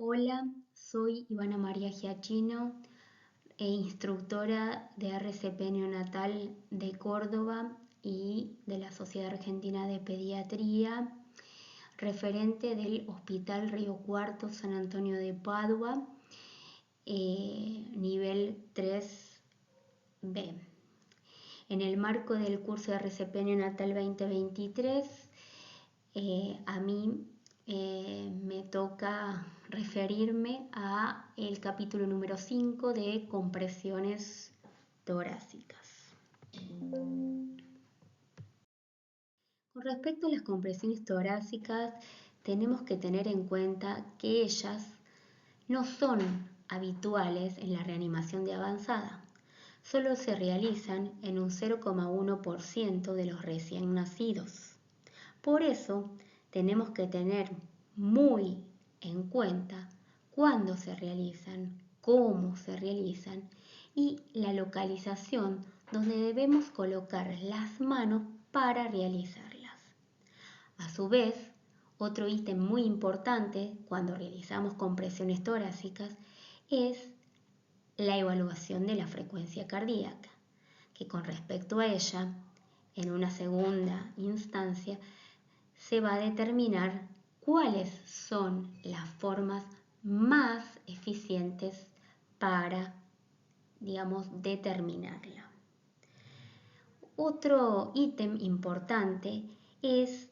Hola, soy Ivana María Giachino, instructora de RCP Neonatal de Córdoba y de la Sociedad Argentina de Pediatría, referente del Hospital Río Cuarto San Antonio de Padua, nivel 3B. En el marco del curso de RCP Neonatal 2023, a mí me toca referirme a el capítulo número 5 de compresiones torácicas. Con respecto a las compresiones torácicas, tenemos que tener en cuenta que ellas no son habituales en la reanimación de avanzada. Solo se realizan en un 0,1% de los recién nacidos. Por eso, tenemos que tener muy en cuenta cuándo se realizan, cómo se realizan y la localización donde debemos colocar las manos para realizarlas. A su vez, otro ítem muy importante cuando realizamos compresiones torácicas es la evaluación de la frecuencia cardíaca, que con respecto a ella, en una segunda instancia, se va a determinar cuáles son las formas más eficientes para, determinarla. Otro ítem importante es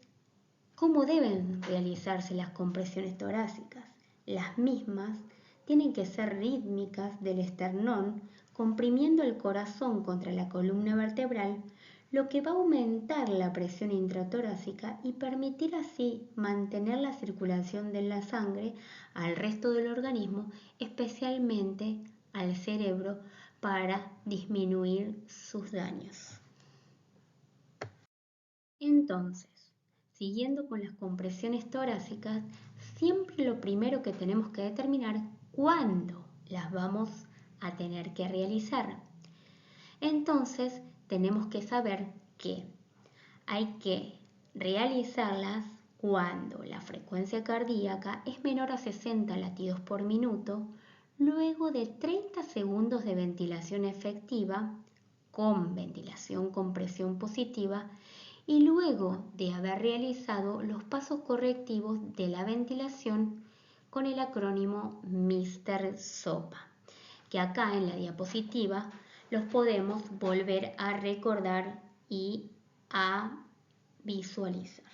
cómo deben realizarse las compresiones torácicas. Las mismas tienen que ser rítmicas del esternón, comprimiendo el corazón contra la columna vertebral, lo que va a aumentar la presión intratorácica y permitir así mantener la circulación de la sangre al resto del organismo, especialmente al cerebro, para disminuir sus daños. Entonces, siguiendo con las compresiones torácicas, siempre lo primero que tenemos que determinar cuándo las vamos a tener que realizar. Entonces, tenemos que saber que hay que realizarlas cuando la frecuencia cardíaca es menor a 60 latidos por minuto, luego de 30 segundos de ventilación efectiva, con ventilación con presión positiva, y luego de haber realizado los pasos correctivos de la ventilación con el acrónimo Mr. SOPA, que acá en la diapositiva los podemos volver a recordar y a visualizar.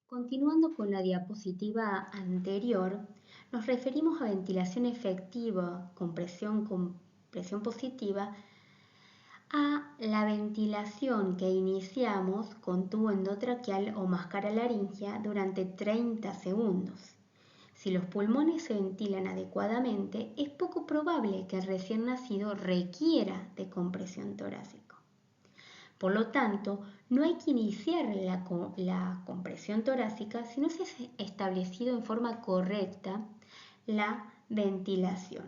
Continuando con la diapositiva anterior, nos referimos a ventilación efectiva con presión positiva a la ventilación que iniciamos con tubo endotraqueal o máscara laringea durante 30 segundos. Si los pulmones se ventilan adecuadamente, es poco probable que el recién nacido requiera de compresión torácica. Por lo tanto, no hay que iniciar la compresión torácica si no se ha establecido en forma correcta la ventilación.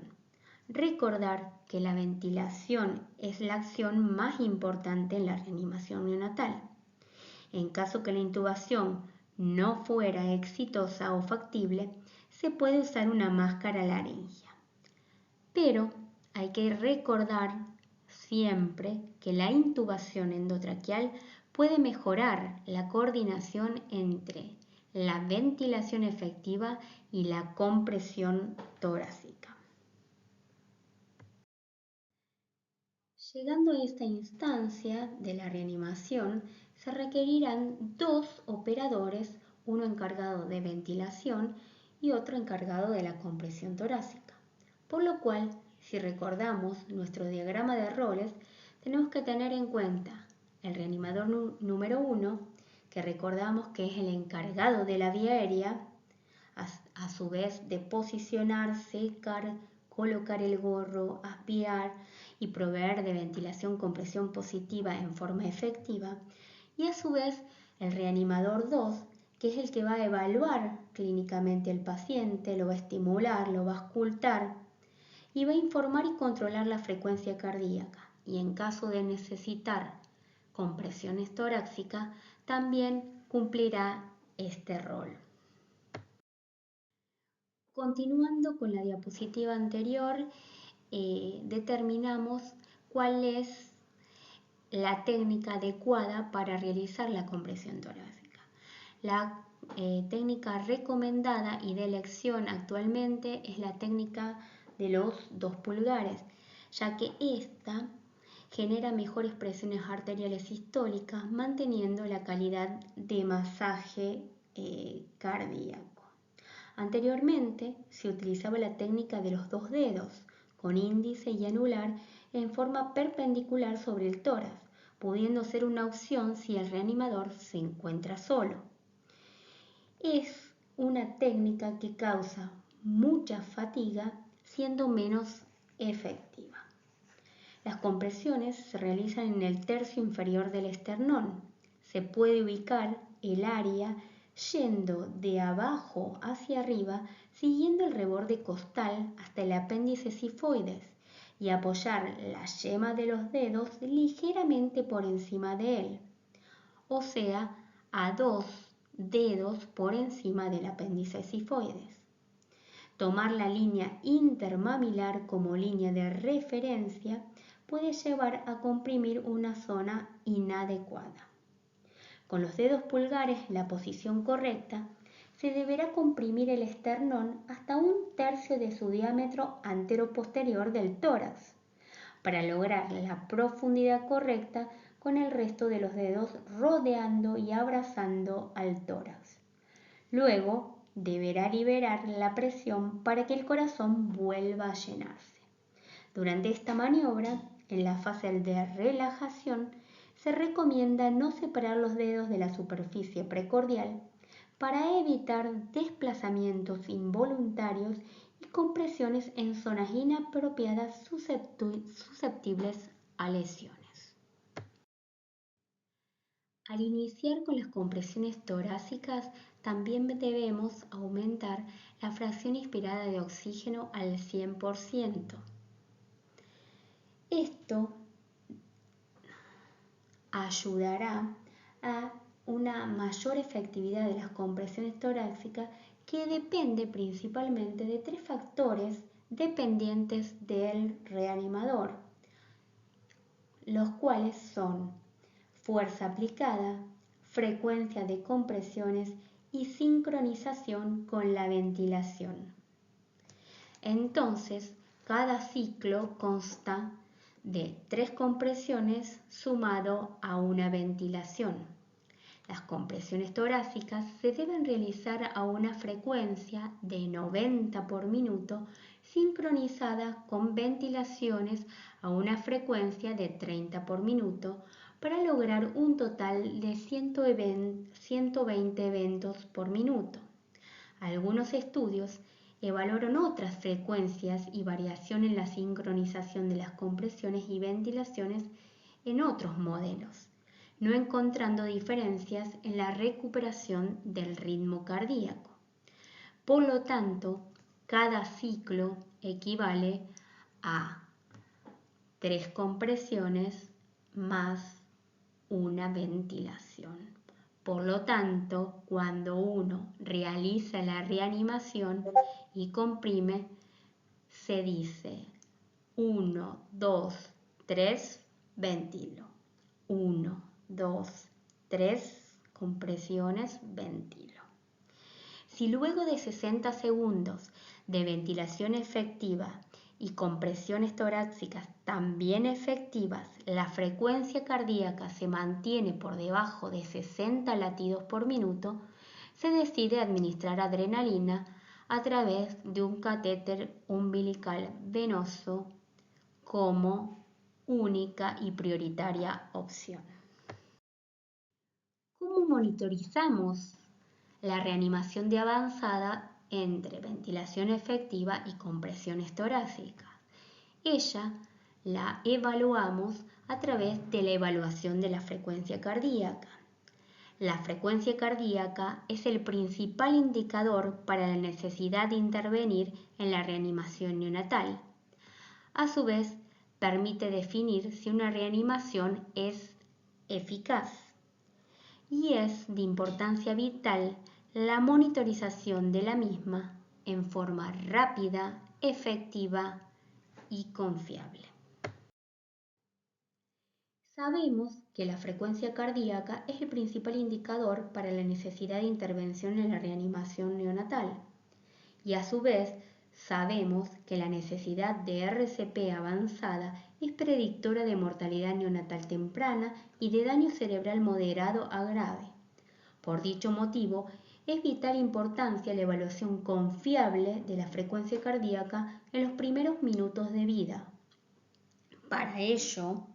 Recordar que la ventilación es la acción más importante en la reanimación neonatal. En caso que la intubación no fuera exitosa o factible, se puede usar una máscara laringea. Pero hay que recordar siempre que la intubación endotraqueal puede mejorar la coordinación entre la ventilación efectiva y la compresión torácica. Llegando a esta instancia de la reanimación, se requerirán dos operadores, uno encargado de ventilación y otro encargado de la compresión torácica. Por lo cual, si recordamos nuestro diagrama de roles, tenemos que tener en cuenta el reanimador número 1, que recordamos que es el encargado de la vía aérea, a su vez de posicionar, secar, colocar el gorro, aspirar y proveer de ventilación con presión positiva en forma efectiva, y a su vez el reanimador 2, que es el que va a evaluar clínicamente al paciente, lo va a estimular, lo va a auscultar y va a informar y controlar la frecuencia cardíaca, y en caso de necesitar compresiones torácicas también cumplirá este rol. Continuando con la diapositiva anterior, determinamos cuál es la técnica adecuada para realizar la compresión torácica. La técnica recomendada y de elección actualmente es la técnica de los 2 pulgares, ya que esta genera mejores presiones arteriales sistólicas, manteniendo la calidad de masaje cardíaco. Anteriormente se utilizaba la técnica de los 2 dedos, con índice y anular en forma perpendicular sobre el tórax, pudiendo ser una opción si el reanimador se encuentra solo. Es una técnica que causa mucha fatiga, siendo menos efectiva. Las compresiones se realizan en el tercio inferior del esternón. Se puede ubicar el área yendo de abajo hacia arriba, siguiendo el reborde costal hasta el apéndice sifoides y apoyar la yema de los dedos ligeramente por encima de él, o sea, a 2 dedos por encima del apéndice sifoides. Tomar la línea intermamilar como línea de referencia puede llevar a comprimir una zona inadecuada. Con los dedos pulgares, la posición correcta, se deberá comprimir el esternón hasta 1/3 de su diámetro antero-posterior del tórax, para lograr la profundidad correcta con el resto de los dedos rodeando y abrazando al tórax. Luego, deberá liberar la presión para que el corazón vuelva a llenarse. Durante esta maniobra, en la fase de relajación, se recomienda no separar los dedos de la superficie precordial para evitar desplazamientos involuntarios y compresiones en zonas inapropiadas susceptibles a lesiones. Al iniciar con las compresiones torácicas, también debemos aumentar la fracción inspirada de oxígeno al 100%. Esto ayudará a una mayor efectividad de las compresiones torácicas, que depende principalmente de 3 factores dependientes del reanimador, los cuales son fuerza aplicada, frecuencia de compresiones y sincronización con la ventilación. Entonces, cada ciclo consta de 3 compresiones sumado a una ventilación. Las compresiones torácicas se deben realizar a una frecuencia de 90 por minuto, sincronizada con ventilaciones a una frecuencia de 30 por minuto, para lograr un total de 120 eventos por minuto. Algunos estudios evaluaron otras frecuencias y variación en la sincronización de las compresiones y ventilaciones en otros modelos, no encontrando diferencias en la recuperación del ritmo cardíaco. Por lo tanto, cada ciclo equivale a 3 compresiones más una ventilación. Por lo tanto, cuando uno realiza la reanimación y comprime, se dice 1, 2, 3, ventilo. 1, 2, 3 compresiones, ventilo. Si luego de 60 segundos de ventilación efectiva y compresiones torácicas también efectivas, la frecuencia cardíaca se mantiene por debajo de 60 latidos por minuto, se decide administrar adrenalina a través de un catéter umbilical venoso como única y prioritaria opción. ¿Cómo monitorizamos la reanimación de avanzada entre ventilación efectiva y compresiones torácicas? Ella la evaluamos a través de la evaluación de la frecuencia cardíaca. La frecuencia cardíaca es el principal indicador para la necesidad de intervenir en la reanimación neonatal. A su vez, permite definir si una reanimación es eficaz. Y es de importancia vital la monitorización de la misma en forma rápida, efectiva y confiable. Sabemos que la frecuencia cardíaca es el principal indicador para la necesidad de intervención en la reanimación neonatal y a su vez sabemos que la necesidad de RCP avanzada es predictora de mortalidad neonatal temprana y de daño cerebral moderado a grave. Por dicho motivo, es vital importancia la evaluación confiable de la frecuencia cardíaca en los primeros minutos de vida. Para ello,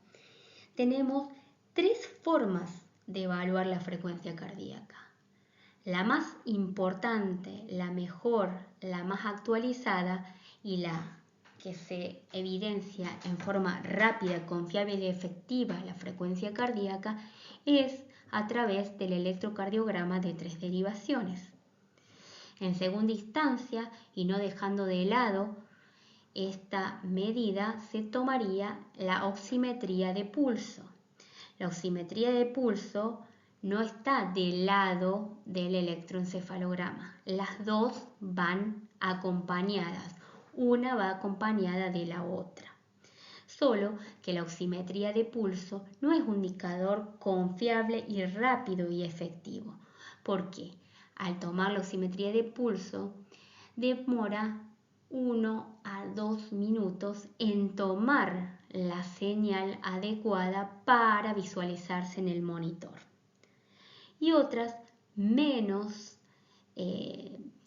tenemos tres formas de evaluar la frecuencia cardíaca. La más importante, la mejor, la más actualizada y la que se evidencia en forma rápida, confiable y efectiva la frecuencia cardíaca es a través del electrocardiograma de 3 derivaciones. En segunda instancia, y no dejando de lado esta medida, se tomaría la oximetría de pulso. La oximetría de pulso no está del lado del electroencefalograma. Las dos van acompañadas. Una va acompañada de la otra. Solo que la oximetría de pulso no es un indicador confiable y rápido y efectivo. ¿Por qué? Al tomar la oximetría de pulso, demora 1 a 2 minutos en tomar la señal adecuada para visualizarse en el monitor. Y otras menos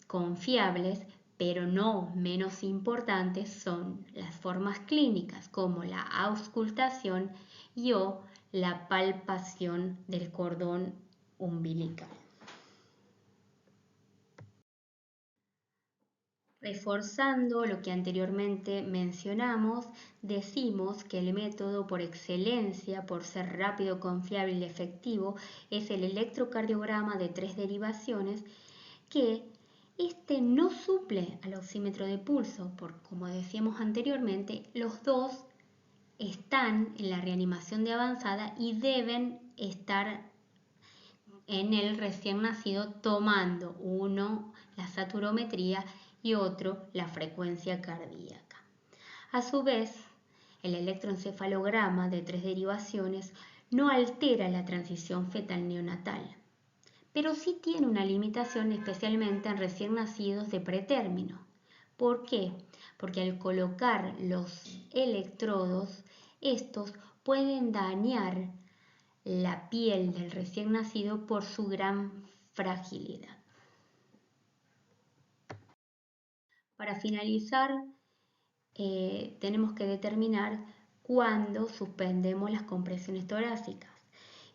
confiables, pero no menos importantes, son las formas clínicas como la auscultación y o la palpación del cordón umbilical. Reforzando lo que anteriormente mencionamos, decimos que el método por excelencia, por ser rápido, confiable y efectivo, es el electrocardiograma de 3 derivaciones, que este no suple al oxímetro de pulso, porque como decíamos anteriormente, los dos están en la reanimación de avanzada y deben estar en el recién nacido tomando uno la saturometría y otro la frecuencia cardíaca. A su vez, el electroencefalograma de 3 derivaciones no altera la transición fetal neonatal, pero sí tiene una limitación especialmente en recién nacidos de pretérmino. ¿Por qué? Porque al colocar los electrodos, estos pueden dañar la piel del recién nacido por su gran fragilidad. Para finalizar, tenemos que determinar cuándo suspendemos las compresiones torácicas.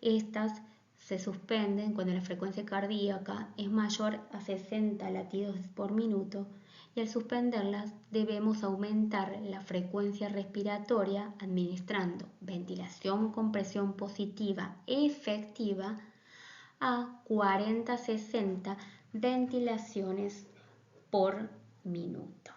Estas se suspenden cuando la frecuencia cardíaca es mayor a 60 latidos por minuto y al suspenderlas debemos aumentar la frecuencia respiratoria administrando ventilación con presión positiva efectiva a 40-60 ventilaciones por minuto.